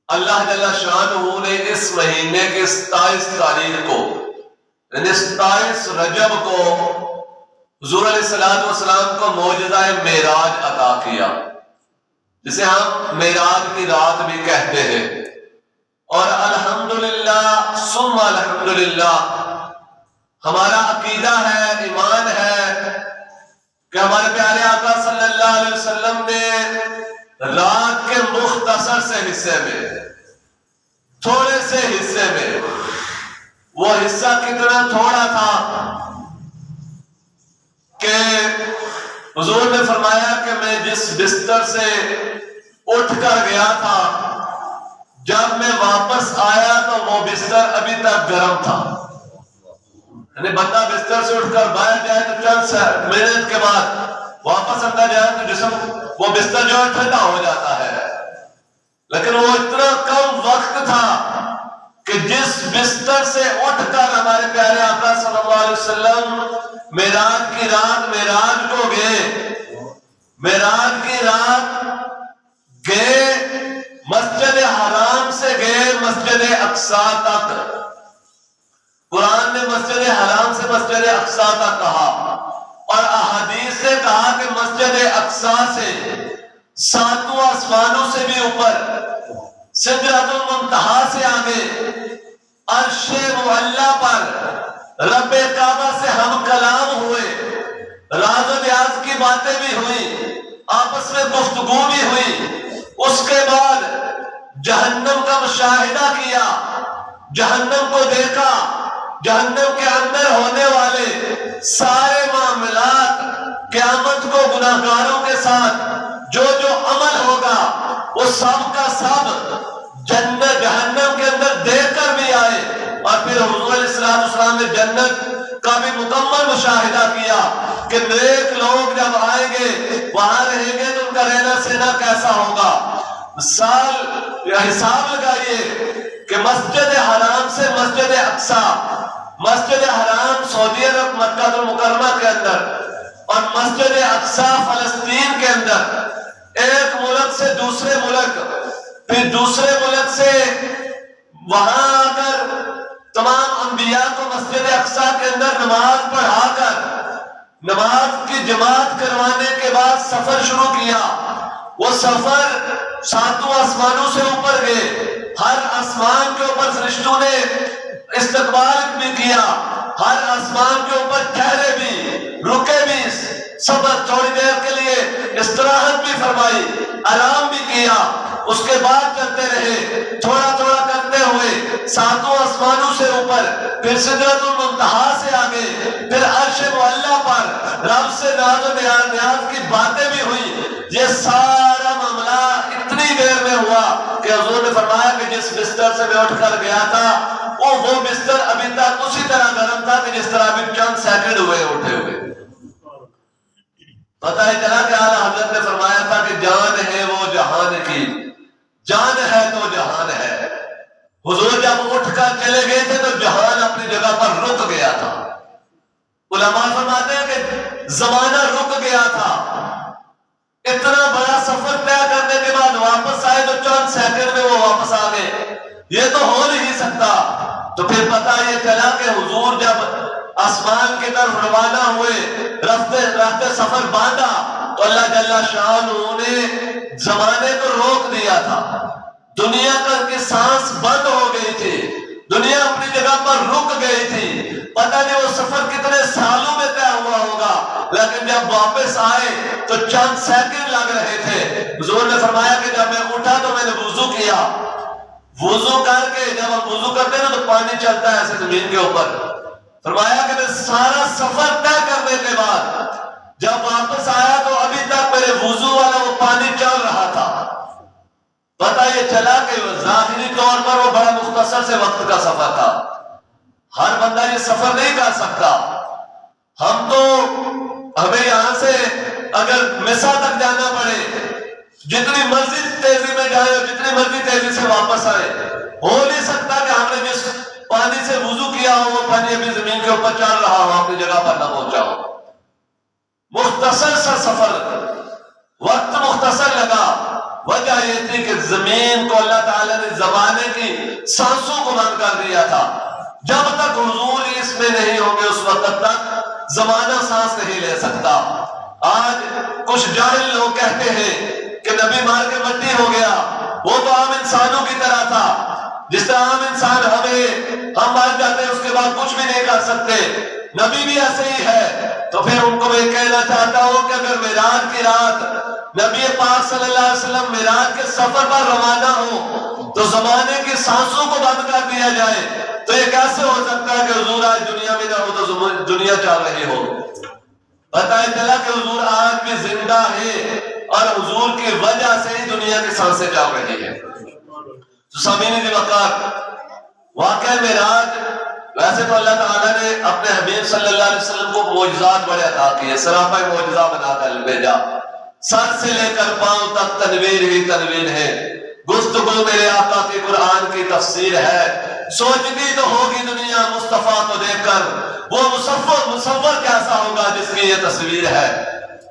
اللہ جل شانہ نے اس مہینے کے 27 تاریخ کو یعنی 27 رجب کو حضور علیہ السلام کو معجزہ معراج عطا کیا، جسے ہم معراج کی رات بھی کہتے ہیں۔ اور الحمدللہ ثم الحمدللہ ہمارا عقیدہ ہے، ایمان ہے کہ ہمارے پیارے آقا صلی اللہ علیہ وسلم نے رات کے مختصر سے حصے میں، تھوڑے سے حصے میں، وہ حصہ کتنا تھوڑا تھا کہ حضور نے فرمایا کہ میں جس بستر سے اٹھ کر گیا تھا، جب میں واپس آیا تو وہ بستر ابھی تک گرم تھا۔ یعنی بندہ بستر سے اٹھ کر باہر جائے تو چند منٹ کے بعد واپس اندر جائے تو جسم وہ بستر جو ہے ٹھنڈا ہو جاتا ہے، لیکن وہ اتنا کم وقت تھا کہ جس بستر سے اٹھ کر ہمارے پیارے آقا صلی اللہ علیہ وسلم معراج کی رات معراج کو گئے، معراج کی رات گئے، مسجد حرام سے گئے مسجد اقصی تک۔ قرآن نے مسجد حرام سے مسجد اقصی تک کہا، اور احادیث سے کہا کہ مسجد اقصی سے 7 آسمانوں سے بھی اوپر، سدرۃ المنتہا سے آگے، عرش معلی پر رب کعبہ سے ہم کلام ہوئے، راز و نیاز کی باتیں بھی ہوئی، آپس میں گفتگو بھی ہوئی۔ اس کے بعد جہنم کا مشاہدہ کیا، جہنم کو دیکھا، جہنم کے اندر ہونے والے سارے معاملات، قیامت کو گناہگاروں کے ساتھ جو جو عمل ہوگا وہ سب کا سب جنت جہنم کے اندر دیکھ کر بھی آئے، اور پھر حضور علیہ السلام نے جنت کا بھی مکمل مشاہدہ کیا کہ نیک لوگ جب آئیں گے وہاں رہیں گے تو ان کا رہنا سہنا کیسا ہوگا۔ مثال یا حساب لگائیے کہ مسجد حرام سے مسجد اقصی، مسجد حرام سعودی عرب مکہ المکرمہ کے اندر، اور مسجد اقصی فلسطین کے اندر، ایک ملک سے دوسرے ملک، پھر دوسرے ملک سے وہاں آ کر تمام انبیاء کو مسجد اقصی کے اندر نماز پڑھا کر نماز کی جماعت کروانے کے بعد سفر شروع کیا۔ وہ سفر 7 آسمانوں سے اوپر گئے، ہر آسمان کے اوپر فرشتوں نے استقبال بھی کیا، ہر آسمان کے اوپر ٹھہرے بھی، رکے بھی، سفر تھوڑی دیر کے لیے استراحت بھی فرمائی، آرام بھی کیا، اس کے بعد چلتے رہے، تھوڑا تھوڑا کرتے ہوئے 7 آسمانوں سے اوپر، پھر سدرۃ المنتہا سے آگے، پھر عرش معلی پر رب سے ناز و نیاز کی باتیں بھی ہوئی۔ یہ سارا معاملہ اتنی دیر میں ہوا کہ حضور نے فرمایا کہ جس بستر سے میں اٹھ کر گیا تھا وہ بستر ابھی تک اسی طرح گرم تھا کہ جس طرح ابھی چند سیکنڈ ہوئے اٹھے ہوئے۔ پتہ ہی چلا کہ اعلیٰ حضرت نے فرمایا تھا کہ جان ہے وہ جہان کی، جان ہے تو جہان ہے۔ حضور جب اٹھ کر چلے گئے تھے تو جہان اپنی جگہ پر رک گیا تھا۔ علماء فرماتے ہیں کہ زمانہ رک گیا تھا، اتنا بڑا سفر طے کرنے کے بعد واپس آئے تو چند سیکنڈ میں وہ واپس آ گئے، یہ تو ہو نہیں سکتا۔ تو پھر پتہ یہ چلا کہ حضور جب آسمان کی طرف روانہ ہوئے، رفتے سفر باندھا تو اللہ جل شانہ نے زمانے کو روک دیا تھا، دنیا کی سانس بند ہو گئی تھی، دنیا اپنی جگہ پر رک گئی تھی۔ پتہ نہیں وہ سفر کتنے سالوں میں طے ہوا ہوگا، لیکن جب واپس آئے تو چند سیکنڈ لگ رہے تھے۔ حضور نے فرمایا کہ جب میں اٹھا تو میں نے وضو کیا، وضو کر کے جب ہم وضو کرتے ہیں تو پانی چلتا ہے ایسے زمین کے اوپر۔ فرمایا کہ میں سارا سفر طے کرنے کے بعد جب واپس آیا تو ابھی تک میرے وضو والا وہ پانی چل رہا تھا۔ پتہ یہ چلا کہ ظاہری طور پر وہ بڑا مختصر سے وقت کا سفر تھا، ہر بندہ یہ سفر نہیں کر سکتا۔ ہمیں یہاں سے اگر مصر تک جانا پڑے، جتنی مرضی تیزی میں جائے اور جتنی مرضی تیزی سے واپس آئے، ہو نہیں سکتا کہ ہم نے جس پانی سے وضو کیا ہو وہ پانی ابھی زمین کے اوپر چل رہا ہو، اپنی جگہ پر نہ پہنچا ہو۔ مختصر سا سفر، وقت مختصر لگا، وجہ یہ تھی کہ زمین کو اللہ تعالیٰ نے زمانے کی سانسوں کو بند کر دیا تھا. جب تک حضور اس میں نہیں ہوں گے اس وقت تک زمانہ سانس نہیں لے سکتا. آج کچھ جاہل لوگ کہتے ہیں کہ نبی مار کے مٹی ہو گیا، وہ تو عام انسانوں کی طرح تھا. جس طرح عام انسان ہم مار جاتے ہیں اس کے بعد کچھ بھی نہیں کر سکتے، نبی بھی ایسے ہی ہے. تو پھر ان کو میں کہنا چاہتا ہوں کہ اگر معراج کی رات نبی پاک صلی اللہ علیہ وسلم معراج کے سفر پر روانہ ہو تو زمانے کی سانسوں کو بند کر دیا جائے تو یہ کیسے ہو سکتا ہے کہ حضور آج دنیا میں نہ ہو تو دنیا چل رہی ہو؟ پتہ چلا کہ حضور آج بھی زندہ ہے اور حضور کی وجہ سے ہی دنیا کی سانسیں چل رہی ہیں. تو سامعین دی وقار واقعہ معراج، ویسے تو اللہ تعالیٰ نے اپنے حبیب صلی اللہ علیہ وسلم کو معجزات بڑے عطا کیے، سراپا معجزہ بنا کر بھیجا. سر سے لے کر پاؤں تک تنویر ہی تنویر ہے. گفتگو میرے آقا کی قرآن کی تفسیر ہے. سوچتی تو ہوگی دنیا مصطفیٰ کو دیکھ کر وہ مصور کیسا ہوگا جس کی یہ تصویر ہے.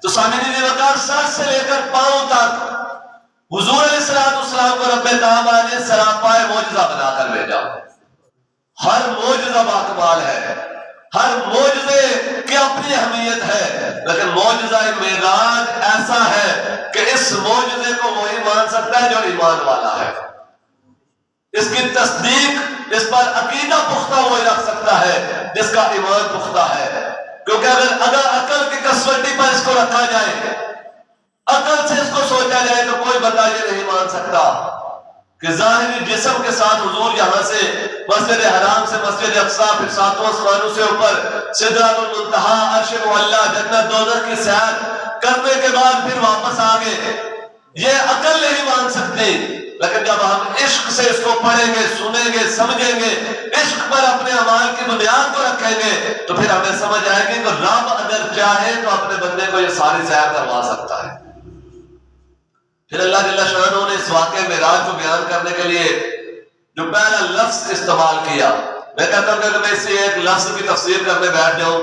تو سامعین دی وقار سر سے لے کر پاؤں تک حضور علیہ السلام کو رب تعالیٰ نے سراپا معجزہ بنا کر بھیجا. ہر معجزہ باکمال ہے، ہر معجزے کی اپنی اہمیت ہے، لیکن معجزہ معراج ایسا ہے کہ اس معجزے کو وہی مان سکتا ہے جو ایمان والا ہے. اس کی تصدیق، اس پر عقیدہ پختہ وہی رکھ سکتا ہے جس کا ایمان پختہ ہے. کیونکہ اگر عقل کی کسوٹی پر اس کو رکھا جائے، عقل سے اس کو سوچا جائے تو کوئی بندہ یہ نہیں مان سکتا کہ ظاہری جسم کے ساتھ حضور یہاں سے مسجد حرام سے مسجد اقصی پھر ساتوں آسمانوں سے اوپر سدرۃ المنتہا عرش معلی جنت دوزخ کی سیر کرنے کے بعد پھر واپس آ گئے، یہ عقل نہیں مان سکتی. لیکن جب ہم عشق سے اس کو پڑھیں گے، سنیں گے، سمجھیں گے، عشق پر اپنے اعمال کی بنیاد کو رکھیں گے تو پھر ہمیں سمجھ آئے گی کہ رب اگر چاہے تو اپنے بندے کو یہ ساری سیر کروا سکتا ہے. پھر اللہ جل شانہ نے اس واقعے معراج کو بیان کرنے کے لیے جو پہلا لفظ استعمال کیا، میں کہتا ہوں کہ اگر میں اسی ایک لفظ کی تفسیر کرنے بیٹھ جاؤں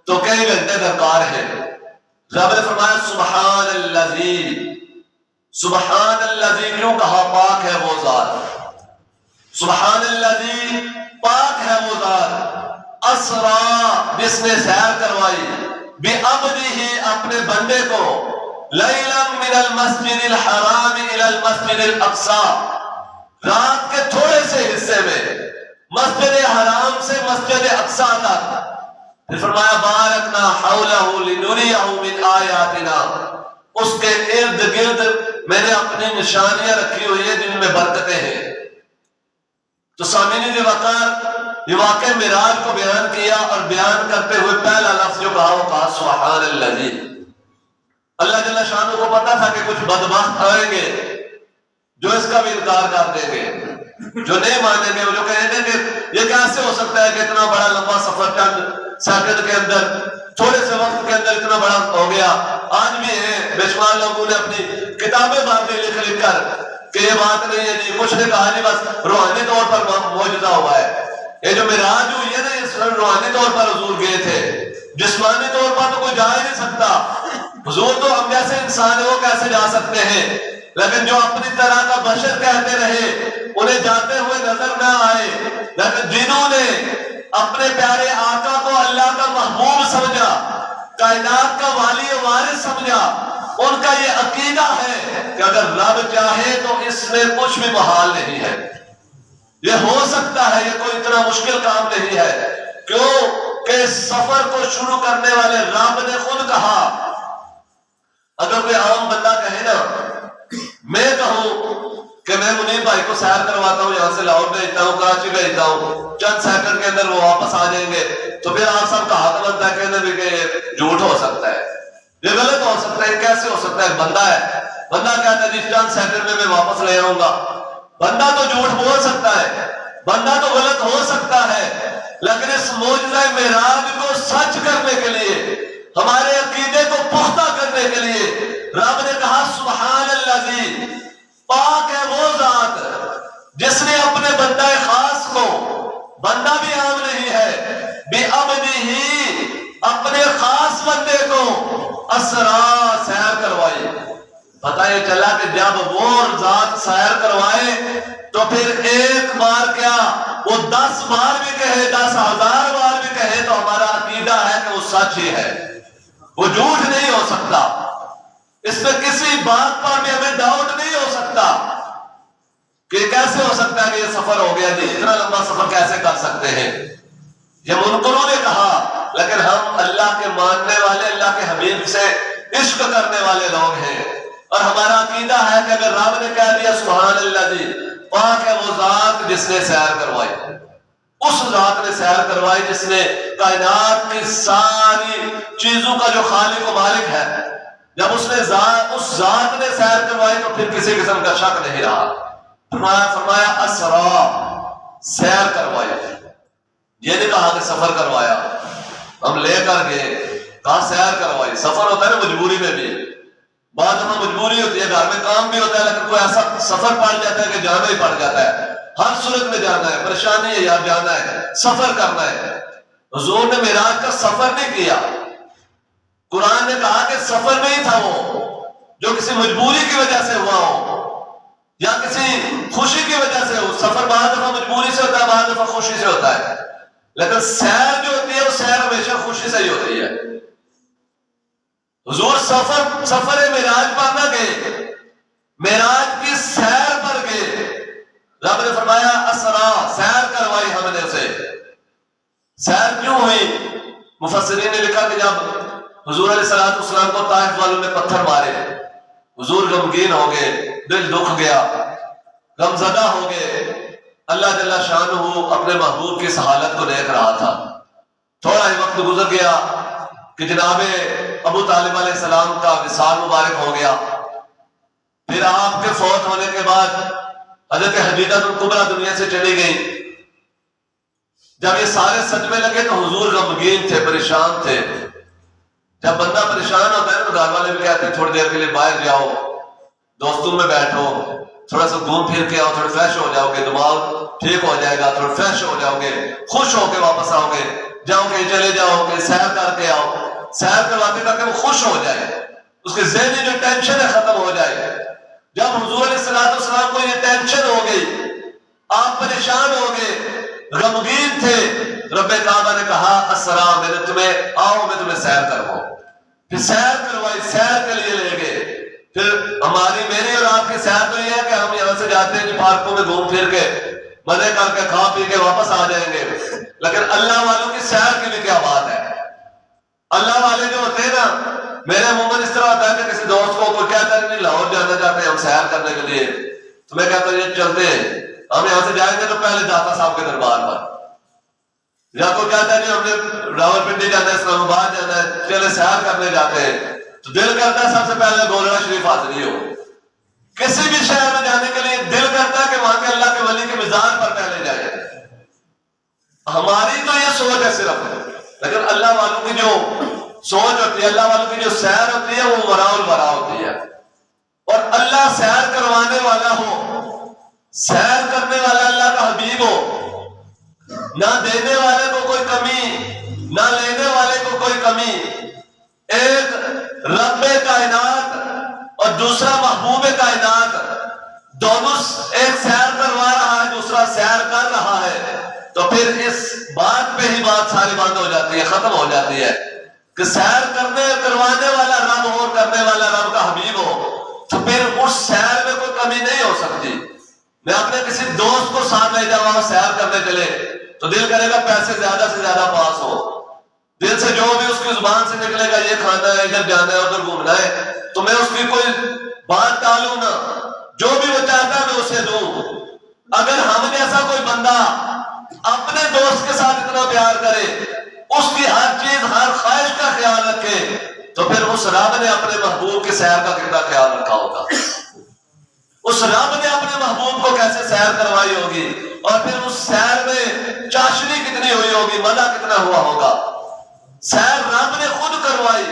تو کئی گھنٹے درکار ہیں. رب نے فرمایا سبحان الذی. سبحان الذی کیوں کہا؟ پاک ہے وہ ذات. سبحان الذی، پاک ہے وہ ذات. اسرا، جس نے سیر کروائی، بعبدہ، اپنے بندے کو، لیلا من المسجد الحرام الى المسجد الاقصی، رات کے تھوڑے سے حصے میں مسجد حرام سے مسجد اقصی تک. پھر فرمایا بارکنا حولہ لنریہ من آیاتنا، اس کے ارد گرد میں نے اپنی نشانیاں رکھی ہوئی ہیں جن میں برکتیں ہیں. تو سامعین دی وقار یہ واقعہ معراج کو بیان کیا اور بیان کرتے ہوئے پہلا لفظ جو کہا وہ کہا سبحان الذی. اللہ جل شانہ کو پتا تھا کہ کچھ بدبخت آئیں گے جو اس کا بھی انکار کر دیں گے، جو نہیں مانیں گے، وہ جو کہیں گے کہ یہ کیسے ہو سکتا ہے کہ اتنا بڑا لمبا سفر چند سیکنڈ کے اندر، تھوڑے سے وقت کے اندر اتنا بڑا ہو گیا. آج بھی ہے بے شمار لوگوں نے اپنی کتابیں باندھی لکھ کر کہ یہ بات نہیں ہے جی، کچھ نے کہا جی بس روحانی طور پر معجزہ ہوا ہے. یہ جو معراج ہوئی ہے نا، یہ روحانی طور پر حضور گئے تھے، جسمانی طور پر تو کوئی جا ہی نہیں سکتا. حضور تو ہم جیسے انسان ہیں، وہ کیسے جا سکتے ہیں؟ لیکن جو اپنی طرح کا بشر کہتے رہے انہیں جاتے ہوئے نظر نہ آئے، لیکن جنہوں نے اپنے پیارے آقا کو اللہ کا محبوب سمجھا، کائنات کا والی وارث سمجھا، ان کا یہ عقیدہ ہے کہ اگر رب چاہے تو اس میں کچھ بھی محال نہیں ہے، یہ ہو سکتا ہے، یہ کوئی اتنا مشکل کام نہیں ہے. کیوں کہ اس سفر کو شروع کرنے والے رب نے خود کہا. اگر کوئی عام بندہ کہے نا، میں کہوں کہ میں منیر بھائی کو سیر کرواتا ہوں، یہاں سے لاہور بھیجتا ہوں، کراچی بھیجتا ہوں، چند سیکنڈ کے اندر وہ واپس آ جائیں گے، تو پھر آپ سب کا حق بنتا ہے کہنے بھی کہ یہ جھوٹ ہو سکتا ہے، یہ غلط ہو سکتا ہے، کیسے ہو سکتا ہے؟ بندہ ہے، بندہ کہتا ہے جی چند سیکنڈ میں واپس لے آؤں گا. بندہ تو جھوٹ بول سکتا ہے، بندہ تو غلط ہو سکتا ہے، لیکن اس معجزہ معراج کو سچ کرنے کے لیے، ہمارے عقیدے کو پختہ کرنے کے لیے رب نے کہا سبحان الذی، پاک ہے وہ ذات جس نے اپنے بندہ خاص کو، بندہ بھی عام نہیں ہے، بعبدہ، اپنے خاص بندے کو اسرا، سیر کروائی. پتہ یہ چلا کہ جب وہ ذات سیر کروائے تو پھر ایک بار کیا وہ 10 بار بھی کہے، 10,000 بار بھی کہے تو ہمارا عقیدہ ہے کہ وہ سچ ہی ہے، وہ جھوٹ نہیں ہو سکتا، اس میں کسی بات پر بھی ہمیں ڈاؤٹ نہیں ہو سکتا کہ کیسے ہو سکتا ہے کہ یہ سفر ہو گیا جی، اتنا لمبا سفر کیسے کر سکتے ہیں، یہ منکروں نے کہا۔ لیکن ہم اللہ کے ماننے والے، اللہ کے حبیب سے عشق کرنے والے لوگ ہیں، اور ہمارا عقیدہ ہے کہ اگر رب نے کہہ دیا سبحان اللہ جی، پاک ہے وہ ذات جس نے سیر کروائی، اس ذات نے سیر کروائی جس نے کائنات کی ساری چیزوں کا جو خالق و مالک ہے، جب اس ذات نے سیر کروائی تو پھر کسی قسم کا شک نہیں رہا۔ فرمایا اسرا، سیر کروائی، یہ نہیں کہا کہ سفر کروایا، ہم لے کر گئے، کہاں سیر کروائی۔ سفر ہوتا ہے نا مجبوری میں بھی، بعض دفعہ مجبوری ہوتی ہے، گھر میں کام بھی ہوتا ہے، لیکن کوئی ایسا سفر پڑ جاتا ہے کہ جانا ہی پڑ جاتا ہے، ہر صورت میں جانا ہے، پریشانی ہے یار جانا ہے، سفر کرنا ہے۔ حضور نے معراج کا سفر نہیں کیا، قرآن نے کہا کہ سفر نہیں تھا وہ جو کسی مجبوری کی وجہ سے ہوا ہو یا کسی خوشی کی وجہ سے ہو۔ سفر بعض دفعہ مجبوری سے ہوتا ہے، بعض دفعہ خوشی سے ہوتا ہے، لیکن سیر جو ہوتی ہے وہ سیر ہمیشہ خوشی سے ہی ہوتی ہے۔ حضور سفر معراج پر نہ گئے، معراج کی سیر پر گئے۔ رب نے فرمایا اسرا، سیر کروائی ہم نے اسے۔ سیر کیوں ہوئی؟ مفسرین نے لکھا کہ جب حضور علیہ السلام کو طائف والوں نے پتھر مارے، حضور غمگین ہو گئے، دل دکھ گیا، غمزدہ ہو گئے۔ اللہ جل شانہ اپنے محبوب کی اس حالت کو دیکھ رہا تھا۔ تھوڑا ہی وقت گزر گیا کہ جناب ابو طالب علیہ السلام کا وصال مبارک ہو گیا۔ پھر آپ کے فوت ہونے کے بعد حضرت حدیجہ الکبریٰ دنیا سے چلی گئی۔ جب یہ سارے صدمے لگے تو حضور غمگین تھے، پریشان تھے۔ جب بندہ پریشان ہوتا ہے تو گھر والے بھی کہتے ہیں تھوڑی دیر کے لیے باہر جاؤ، دوستوں میں بیٹھو، تھوڑا سا گھوم پھر کے آؤ، تھوڑا فریش ہو جاؤ گے، دماغ ٹھیک ہو جائے گا، تھوڑا فریش ہو جاؤ گے، خوش ہو کے واپس آؤ گے، جاؤ کہ چلے جاؤ کہ سیر کر کے آؤ، سیر کرواتے کرتے وہ خوش ہو جائے، اس کے ذہنی جو ٹینشن ہے ختم ہو جائے۔ جب حضور علیہ السلام کو یہ ٹینشن ہو گئی، آپ پریشان ہو گئے، غمگین تھے، رب کعبہ نے کہا اسرا، میں نے تمہیں سیر کرواؤں۔ پھر سیر کروائی، سیر کے لیے لے گئے۔ پھر میری اور آپ کی سیر تو یہ ہے کہ ہم یہاں سے جاتے ہیں پارکوں میں گھوم پھر کے مزے کر کے کھا پی کے واپس آ جائیں گے، لیکن اللہ والوں کی سیر کی بھی کیا بات ہے۔ اللہ والے جو ہوتے ہیں نا، میرے عموماً اس طرح ہوتا ہے کہ کسی دوست کو کوئی کہتا ہے نہیں لاہور جانا چاہتے ہیں ہم سیر کرنے کے لیے، تو میں کہتا ہوں یہ چلتے ہیں، ہم یہاں سے جائیں گے تو پہلے داتا صاحب کے دربار پر، یا کوئی کہتا ہے ہم نے راولپنڈی جانا ہے، اسلام آباد جانا ہے، چلے سیر کرنے جاتے ہیں، تو دل کرتا ہے سب سے پہلے گولڑا شریف حاضری ہو۔ کسی بھی شہر میں جانے کے لیے دل کرتا ہے کہ وہاں کے اللہ کے ولی کے مزار پر پہلے جائے۔ ہماری تو یہ سوچ ہے صرف، لیکن اللہ والوں کی جو سوچ ہوتی ہے، اللہ والوں کی جو سیر ہوتی ہے وہ وراء الورا ہوتی ہے، اور اللہ سیر کروانے والا ہو، سیر کرنے والا اللہ کا حبیب ہو، نہ دینے والے کو کوئی کمی، نہ لینے والے کو کوئی کمی، ایک رب کائنات اور دوسرا محبوب کائنات، دونوں ایک سیر کروا رہا ہے، دوسرا سیر کر رہا ہے، تو پھر اس بات پہ ہی بات ساری بند ہو جاتی ہے، ختم ہو جاتی ہے کہ سیر کروانے والا رب ہو، کرنے والا رب کا حبیب ہو، تو پھر اس سیر میں کوئی کمی نہیں ہو سکتی۔ میں اپنے کسی دوست کو ساتھ لے جاؤں سیر کرنے چلے تو دل کرے گا پیسے زیادہ سے زیادہ پاس ہو، دل سے جو بھی اس کی زبان سے نکلے گا یہ کھانا ہے، ادھر جانا ہے، ادھر گھومنا ہے، تو میں اس کی کوئی بات ٹالوں نہ، جو بھی وہ چاہتا ہے میں اسے دوں۔ اگر ہم جیسا کوئی بندہ اپنے دوست کے ساتھ اتنا پیار کرے، اس کی ہر چیز، ہر خواہش کا خیال رکھے، تو پھر اس رب نے اپنے محبوب کی سیر کا کتنا خیال رکھا ہوگا، اس رب نے اپنے محبوب کو کیسے سیر کروائی ہوگی، اور پھر اس سیر میں چاشنی کتنی ہوئی ہوگی، مزہ کتنا ہوا ہوگا۔ سیر رب نے خود کروائی،